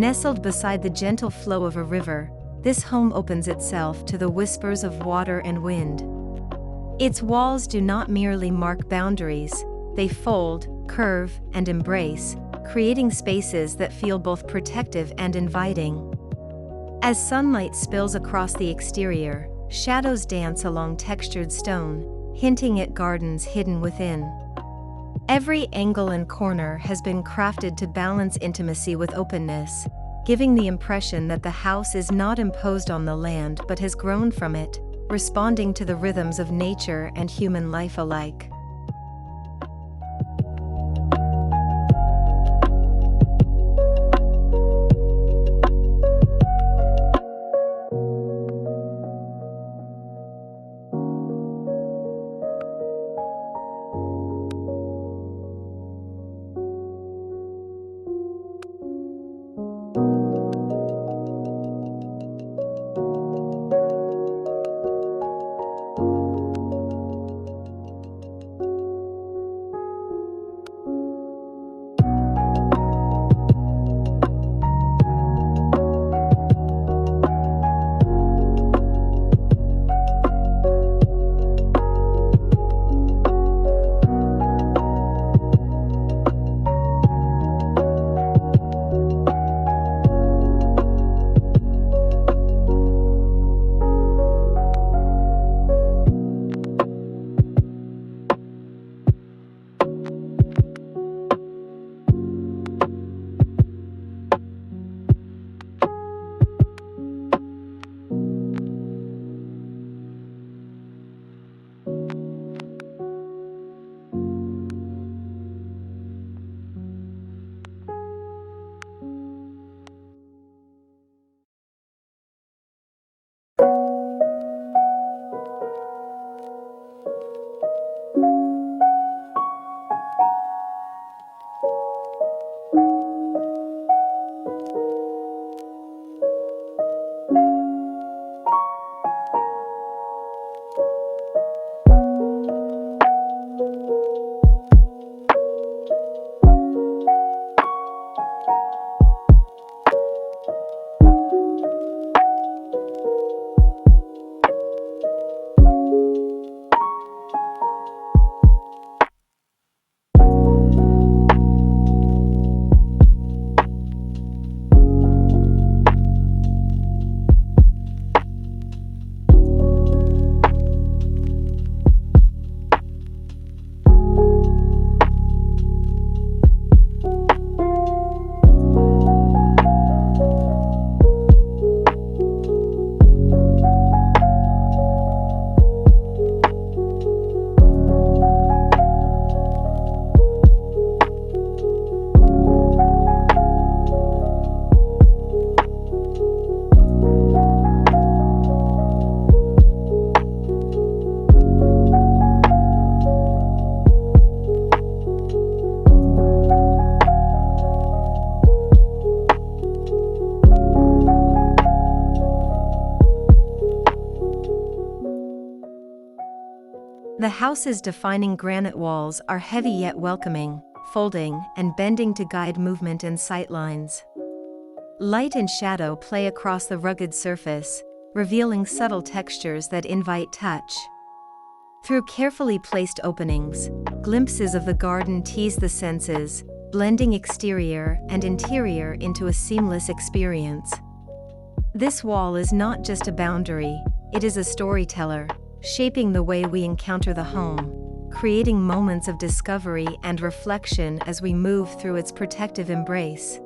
Nestled beside the gentle flow of a river, this home opens itself to the whispers of water and wind. Its walls do not merely mark boundaries, they fold, curve, and embrace, creating spaces that feel both protective and inviting. As sunlight spills across the exterior, shadows dance along textured stone, hinting at gardens hidden within. Every angle and corner has been crafted to balance intimacy with openness, giving the impression that the house is not imposed on the land but has grown from it, responding to the rhythms of nature and human life alike. The house's defining granite walls are heavy yet welcoming, folding and bending to guide movement and sightlines. Light and shadow play across the rugged surface, revealing subtle textures that invite touch. Through carefully placed openings, glimpses of the garden tease the senses, blending exterior and interior into a seamless experience. This wall is not just a boundary, it is a storyteller, shaping the way we encounter the home, creating moments of discovery and reflection as we move through its protective embrace.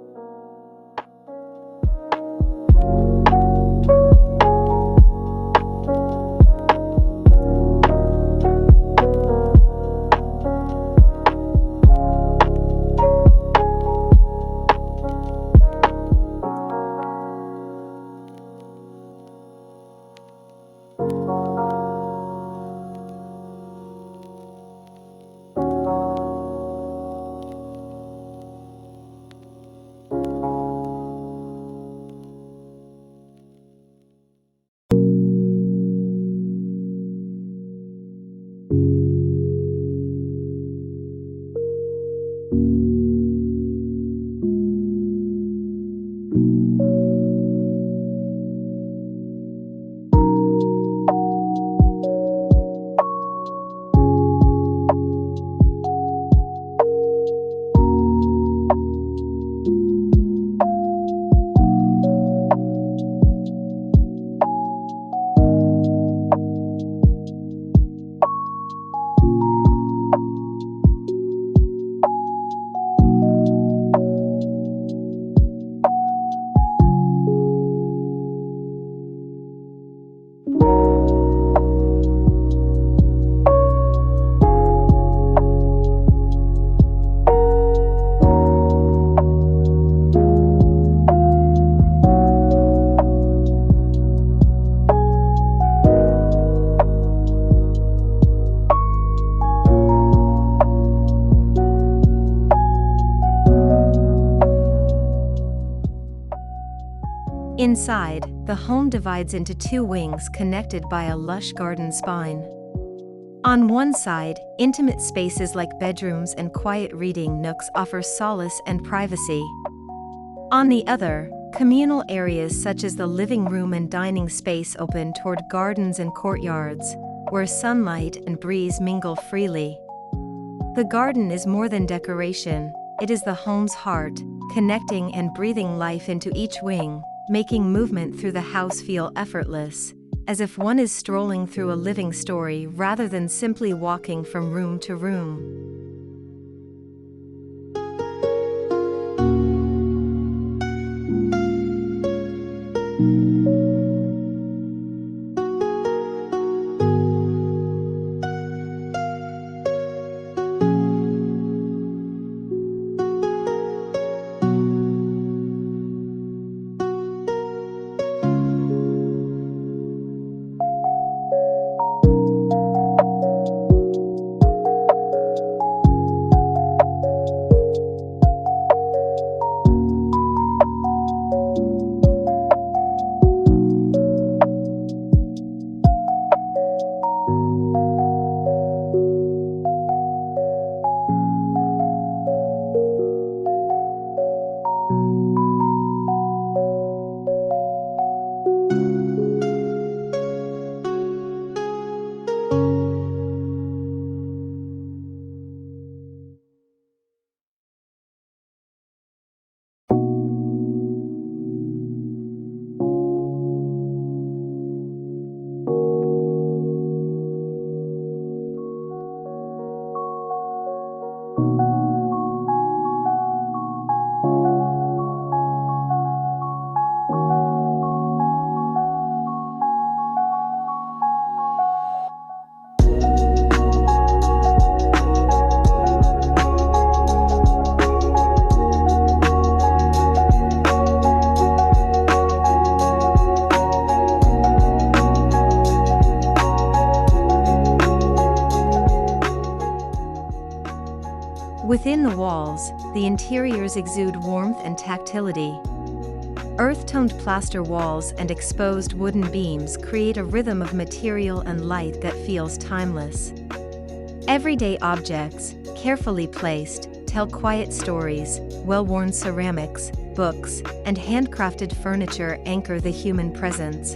Inside, the home divides into two wings connected by a lush garden spine. On one side, intimate spaces like bedrooms and quiet reading nooks offer solace and privacy. On the other, communal areas such as the living room and dining space open toward gardens and courtyards, where sunlight and breeze mingle freely. The garden is more than decoration, it is the home's heart, connecting and breathing life into each wing, making movement through the house feel effortless, as if one is strolling through a living story rather than simply walking from room to room. Within the walls, the interiors exude warmth and tactility. Earth-toned plaster walls and exposed wooden beams create a rhythm of material and light that feels timeless. Everyday objects, carefully placed, tell quiet stories. Well-worn ceramics, books, and handcrafted furniture anchor the human presence.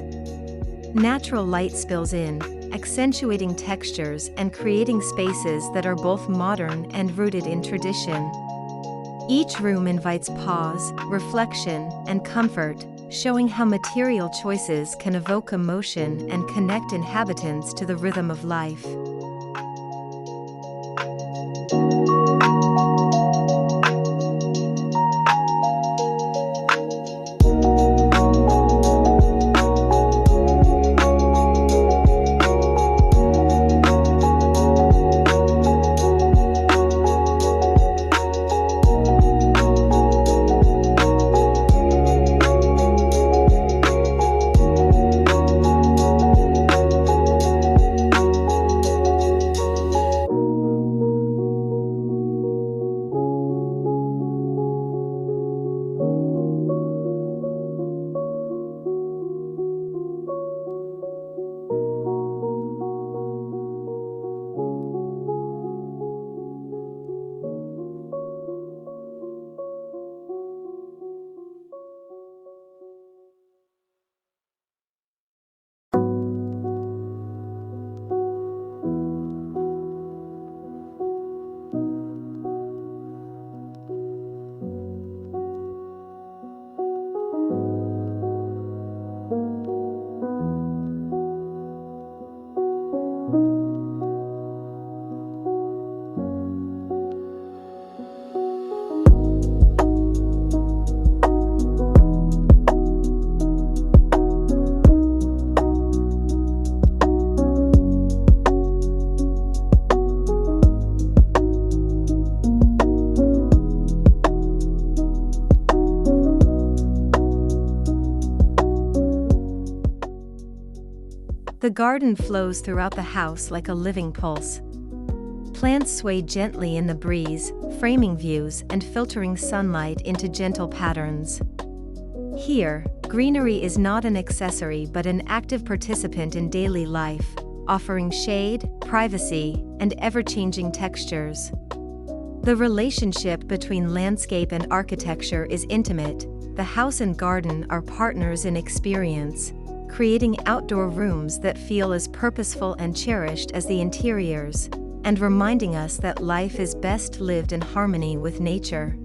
Natural light spills in, accentuating textures and creating spaces that are both modern and rooted in tradition. Each room invites pause, reflection, and comfort, showing how material choices can evoke emotion and connect inhabitants to the rhythm of life. The garden flows throughout the house like a living pulse. Plants sway gently in the breeze, framing views and filtering sunlight into gentle patterns. Here, Greenery is not an accessory but an active participant in daily life, offering shade, privacy, and ever-changing textures. The relationship between landscape and architecture is intimate. The house and garden are partners in experience, creating outdoor rooms that feel as purposeful and cherished as the interiors, and reminding us that life is best lived in harmony with nature.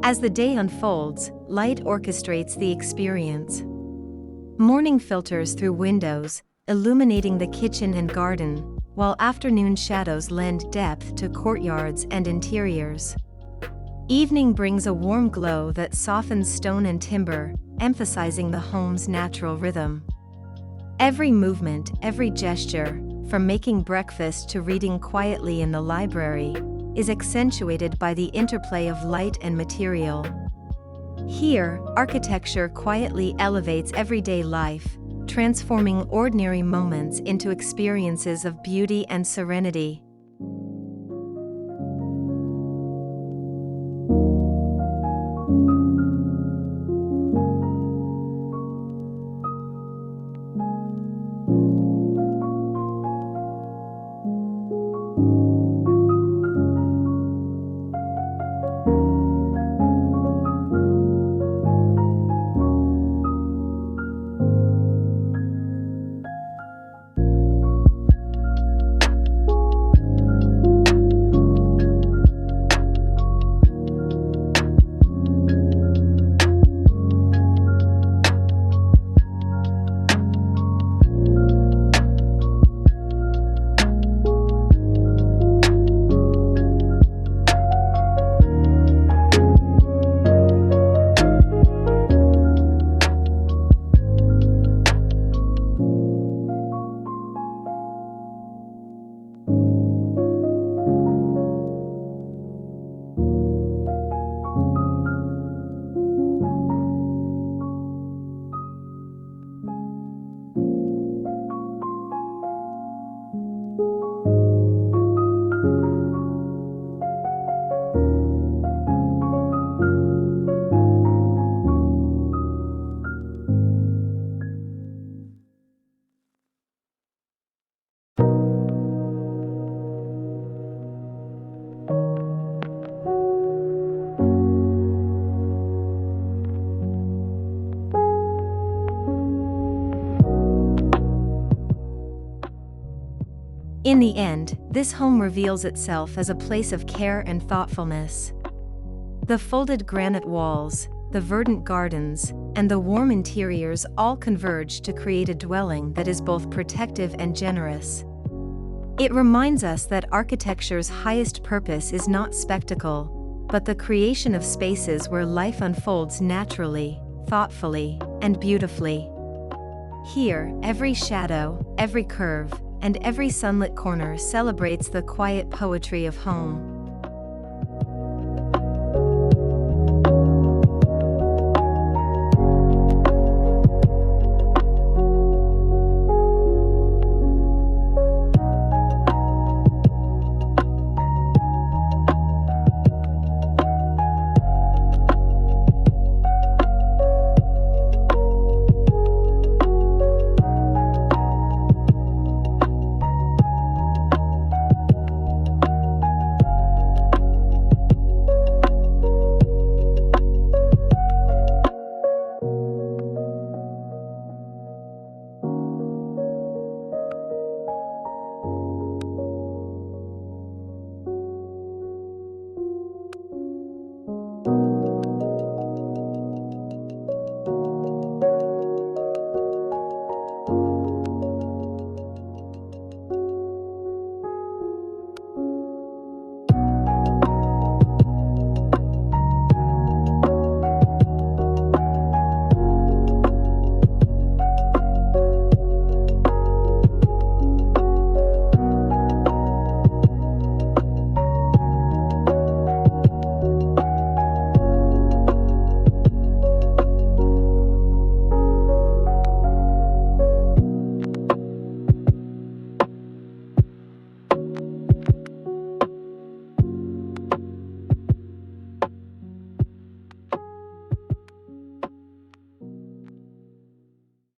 As the day unfolds, light orchestrates the experience. Morning filters through windows, illuminating the kitchen and garden, while afternoon shadows lend depth to courtyards and interiors. Evening brings a warm glow that softens stone and timber, emphasizing the home's natural rhythm. Every movement, every gesture, from making breakfast to reading quietly in the library, is accentuated by the interplay of light and material. Here, architecture quietly elevates everyday life, transforming ordinary moments into experiences of beauty and serenity. In the end, this home reveals itself as a place of care and thoughtfulness. The folded granite walls, the verdant gardens, and the warm interiors all converge to create a dwelling that is both protective and generous. It reminds us that architecture's highest purpose is not spectacle, but the creation of spaces where life unfolds naturally, thoughtfully, and beautifully. Here, every shadow, every curve, and every sunlit corner celebrates the quiet poetry of home.